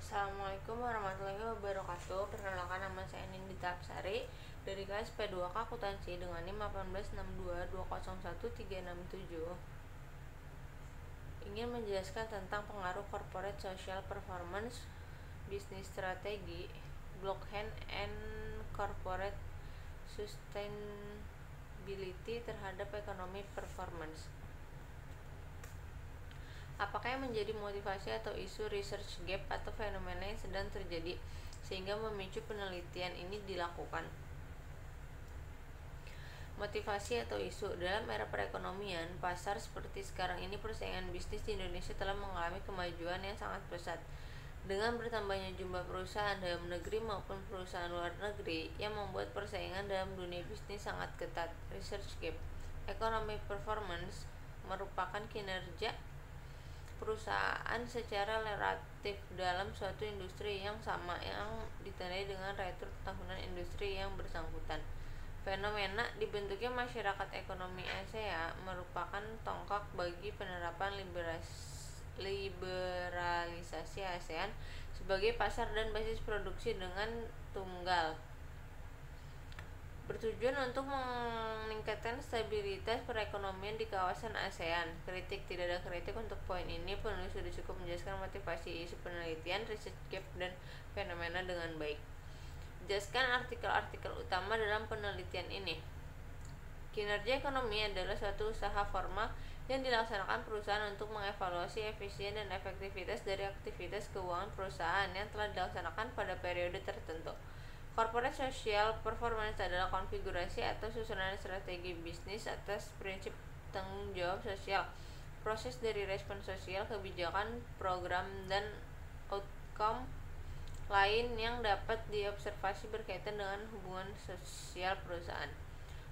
Assalamualaikum warahmatullahi wabarakatuh. Perkenalkan, nama saya Nindita Apsari dari kelas P2K Akuntansi dengan NIM 186220137. Ingin menjelaskan tentang pengaruh corporate social performance, bisnis strategi, blockchain, and corporate sustainability terhadap ekonomi performance. Apakah yang menjadi motivasi atau isu research gap atau fenomena yang sedang terjadi sehingga memicu penelitian ini dilakukan? Motivasi atau isu. Dalam era perekonomian pasar seperti sekarang ini, persaingan bisnis di Indonesia telah mengalami kemajuan yang sangat pesat. Dengan bertambahnya jumlah perusahaan dalam negeri maupun perusahaan luar negeri yang membuat persaingan dalam dunia bisnis sangat ketat. Research gap. Economic performance merupakan kinerja perusahaan secara relatif dalam suatu industri yang sama yang ditandai dengan return tahunan industri yang bersangkutan. Fenomena dibentuknya masyarakat ekonomi Asia merupakan tonggak bagi penerapan liberalisasi ASEAN sebagai pasar dan basis produksi dengan tunggal, bertujuan untuk meningkatkan stabilitas perekonomian di kawasan ASEAN. Kritik. Tidak ada kritik untuk poin ini. Penulis sudah cukup menjelaskan motivasi isu penelitian, research gap, dan fenomena dengan baik. Jelaskan artikel-artikel utama dalam penelitian ini. Kinerja ekonomi adalah suatu usaha formal yang dilaksanakan perusahaan untuk mengevaluasi efisien dan efektivitas dari aktivitas keuangan perusahaan yang telah dilaksanakan pada periode tertentu. Corporate social performance adalah konfigurasi atau susunan strategi bisnis atas prinsip tanggung jawab sosial, proses dari respon sosial, kebijakan, program, dan outcome lain yang dapat diobservasi berkaitan dengan hubungan sosial perusahaan.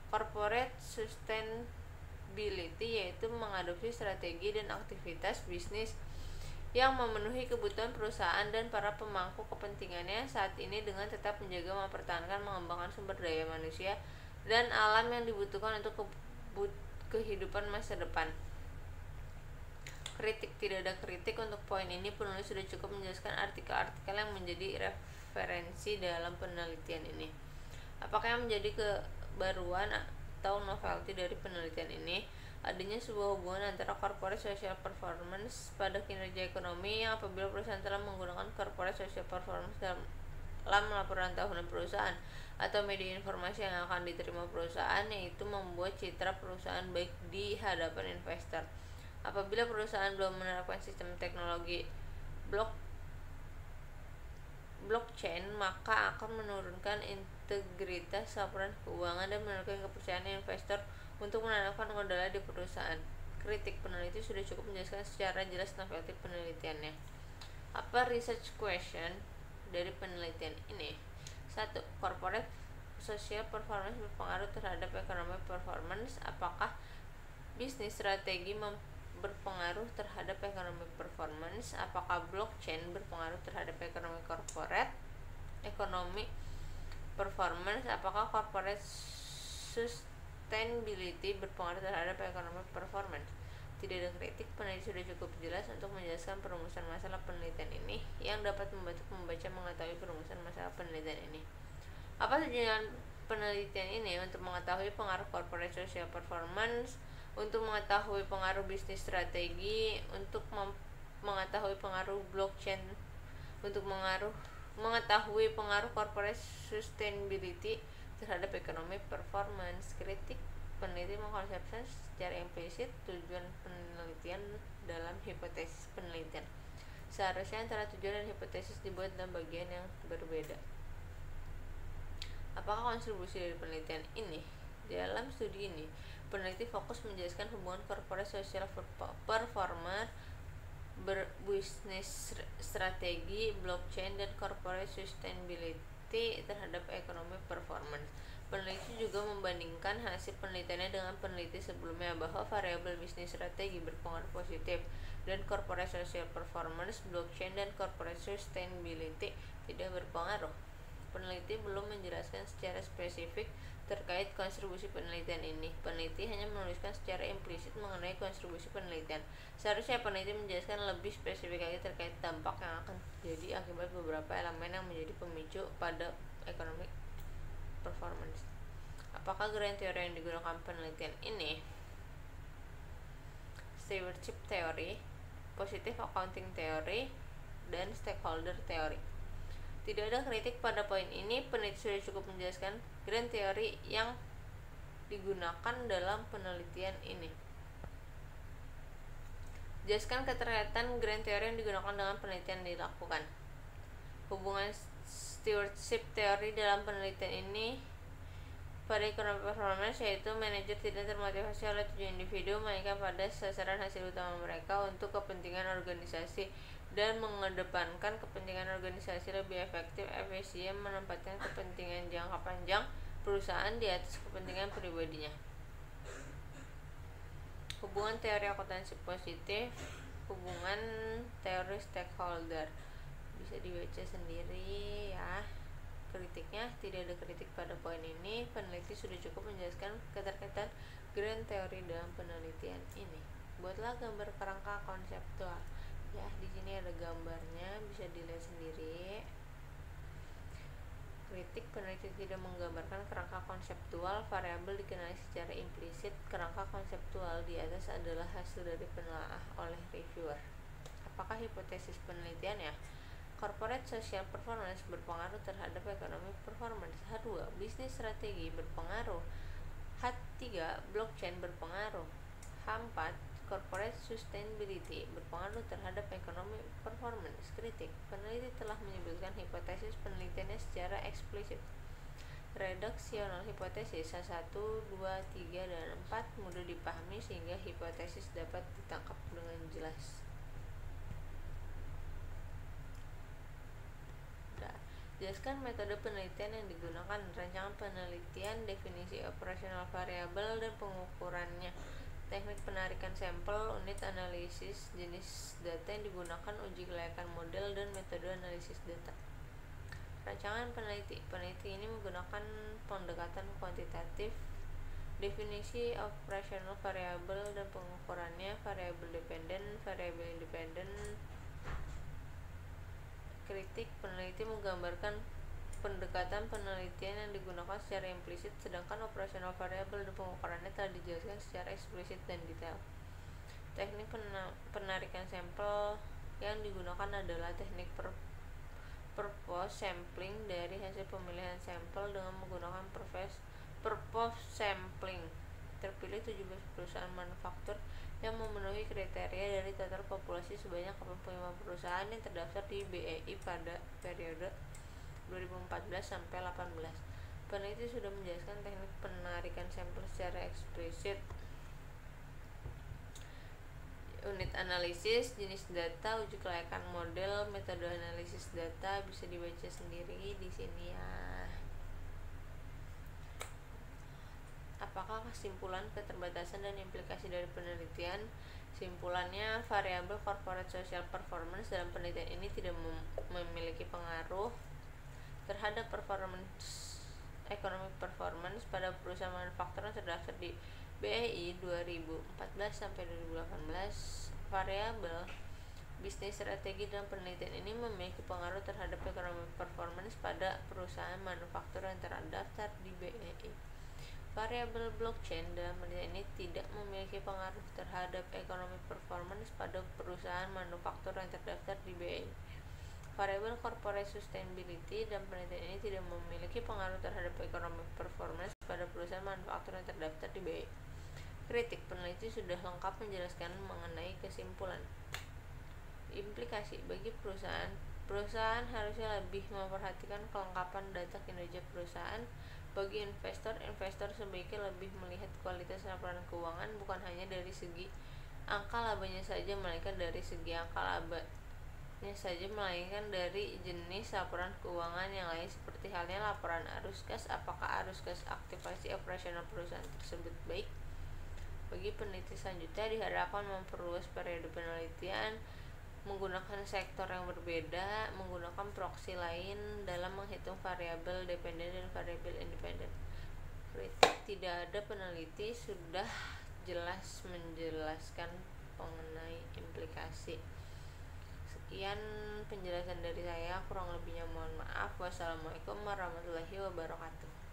Corporate sustainability yaitu mengadopsi strategi dan aktivitas bisnis yang memenuhi kebutuhan perusahaan dan para pemangku kepentingannya saat ini dengan tetap menjaga, mempertahankan, mengembangkan sumber daya manusia dan alam yang dibutuhkan untuk kehidupan masa depan. Kritik. Tidak ada kritik untuk poin ini. Penulis sudah cukup menjelaskan artikel-artikel yang menjadi referensi dalam penelitian ini. Apakah yang menjadi kebaruan atau novelty dari penelitian ini? Adanya sebuah hubungan antara corporate social performance pada kinerja ekonomi yang apabila perusahaan telah menggunakan corporate social performance dalam laporan tahunan perusahaan atau media informasi yang akan diterima perusahaan, yaitu membuat citra perusahaan baik di hadapan investor. Apabila perusahaan belum menerapkan sistem teknologi blockchain, maka akan menurunkan integritas laporan keuangan dan menurunkan kepercayaan investor untuk menanamkan modalnya di perusahaan. Kritik. Peneliti sudah cukup menjelaskan secara jelas novelty penelitiannya. Apa research question dari penelitian ini? 1. Corporate social performance berpengaruh terhadap economic performance. Apakah bisnis strategi berpengaruh terhadap economic performance? Apakah blockchain berpengaruh terhadap ekonomi corporate economic performance? Apakah corporate sustainability berpengaruh terhadap ekonomi performance? Tidak ada kritik. Peneliti sudah cukup jelas untuk menjelaskan perumusan masalah penelitian ini yang dapat membantu pembaca mengetahui perumusan masalah penelitian ini. Apa tujuan penelitian ini? Untuk mengetahui pengaruh corporate social performance, untuk mengetahui pengaruh bisnis strategi, untuk mengetahui pengaruh blockchain, untuk mengetahui pengaruh corporate sustainability terhadap ekonomi performance. Kritik. Peneliti mengkonsepkan secara implisit tujuan penelitian dalam hipotesis penelitian. Seharusnya antara tujuan dan hipotesis dibuat dalam bagian yang berbeda. Apakah kontribusi dari penelitian ini? Dalam studi ini, peneliti fokus menjelaskan hubungan corporate social performance, berbisnis strategi, blockchain, dan corporate sustainability terhadap ekonomi performance. Peneliti juga membandingkan hasil penelitiannya dengan peneliti sebelumnya bahwa variabel bisnis strategi berpengaruh positif dan corporate social performance, blockchain, dan corporate sustainability tidak berpengaruh. Peneliti belum menjelaskan secara spesifik terkait kontribusi penelitian ini. Peneliti hanya menuliskan secara implisit mengenai kontribusi penelitian. Seharusnya peneliti menjelaskan lebih spesifik lagi terkait dampak yang akan terjadi akibat beberapa elemen yang menjadi pemicu pada economic performance. Apakah grand teori yang digunakan penelitian ini? Stewardship theory, positive accounting theory, dan stakeholder theory. Tidak ada kritik pada poin ini. Peneliti sudah cukup menjelaskan grand teori yang digunakan dalam penelitian ini. Jelaskan keterkaitan grand teori yang digunakan dengan penelitian yang dilakukan. Hubungan stewardship theory dalam penelitian ini pada economic performance, yaitu manajer tidak termotivasi oleh tujuan individu, melainkan pada sasaran hasil utama mereka untuk kepentingan organisasi, dan mengedepankan kepentingan organisasi lebih efektif, efisien, menempatkan kepentingan jangka panjang perusahaan di atas kepentingan pribadinya. Hubungan teori akuntansi positif, hubungan teori stakeholder, bisa dibaca sendiri ya. Kritiknya, tidak ada kritik pada poin ini. Peneliti sudah cukup menjelaskan keterkaitan grand teori dalam penelitian ini. Buatlah gambar kerangka konseptual. Ya, di sini ada gambarnya, bisa dilihat sendiri. Kritik, peneliti tidak menggambarkan kerangka konseptual, variabel dikenali secara implisit. Kerangka konseptual di atas adalah hasil dari penelaah oleh reviewer. Apakah hipotesis penelitiannya? Corporate social performance berpengaruh terhadap economic performance. H2, bisnis strategi berpengaruh. H3, blockchain berpengaruh. H4, corporate sustainability berpengaruh terhadap economic performance. Kritik, peneliti telah menyebutkan hipotesis penelitiannya secara eksplisit. Redaksional hipotesis H1, 2, 3, dan 4 mudah dipahami sehingga hipotesis dapat ditangkap dengan jelas. Jelaskan metode penelitian yang digunakan. Rancangan penelitian, definisi operasional variabel dan pengukurannya, teknik penarikan sampel, unit analisis, jenis data yang digunakan, uji kelayakan model, dan metode analisis data. Rancangan peneliti. Peneliti ini menggunakan pendekatan kuantitatif, definisi operasional variabel dan pengukurannya, variabel dependen, variabel independen. Kritik, peneliti menggambarkan pendekatan penelitian yang digunakan secara implisit, sedangkan operasional variabel dan pengukurannya telah dijelaskan secara eksplisit dan detail. Teknik penarikan sampel yang digunakan adalah teknik purpose sampling dari hasil pemilihan sampel dengan menggunakan purpose sampling. Terpilih 17 perusahaan manufaktur yang memenuhi kriteria dari total populasi sebanyak 85 perusahaan yang terdaftar di BEI pada periode 2014 sampai 18. Peneliti sudah menjelaskan teknik penarikan sampel secara eksplisit. Unit analisis, jenis data, uji kelayakan model, metode analisis data bisa dibaca sendiri di sini ya. Apakah kesimpulan, keterbatasan, dan implikasi dari penelitian? Simpulannya, variabel corporate social performance dalam penelitian ini tidak memiliki pengaruh terhadap performance economic performance pada perusahaan manufaktur yang terdaftar di BEI 2014 sampai 2018. Variabel bisnis strategi dalam penelitian ini memiliki pengaruh terhadap economic performance pada perusahaan manufaktur yang terdaftar di BEI. Variabel blockchain dalam penelitian ini tidak memiliki pengaruh terhadap economic performance pada perusahaan manufaktur yang terdaftar di BEI. Variabel corporate sustainability dalam penelitian ini tidak memiliki pengaruh terhadap economic performance pada perusahaan manufaktur yang terdaftar di BEI. Kritik, peneliti sudah lengkap menjelaskan mengenai kesimpulan. Implikasi, bagi perusahaan harusnya lebih memperhatikan kelengkapan data kinerja perusahaan. Bagi investor sebaiknya lebih melihat kualitas laporan keuangan bukan hanya dari segi angka labanya saja, melainkan dari jenis laporan keuangan yang lain, seperti halnya laporan arus kas. Apakah arus kas aktivasi operasional perusahaan tersebut baik? Bagi peneliti selanjutnya diharapkan memperluas periode penelitian, menggunakan sektor yang berbeda, menggunakan proksi lain dalam menghitung variabel dependen dan variabel independen. kritik tidak ada peneliti sudah jelas menjelaskan mengenai implikasi. Sekian penjelasan dari saya, kurang lebihnya mohon maaf. Wassalamualaikum warahmatullahi wabarakatuh.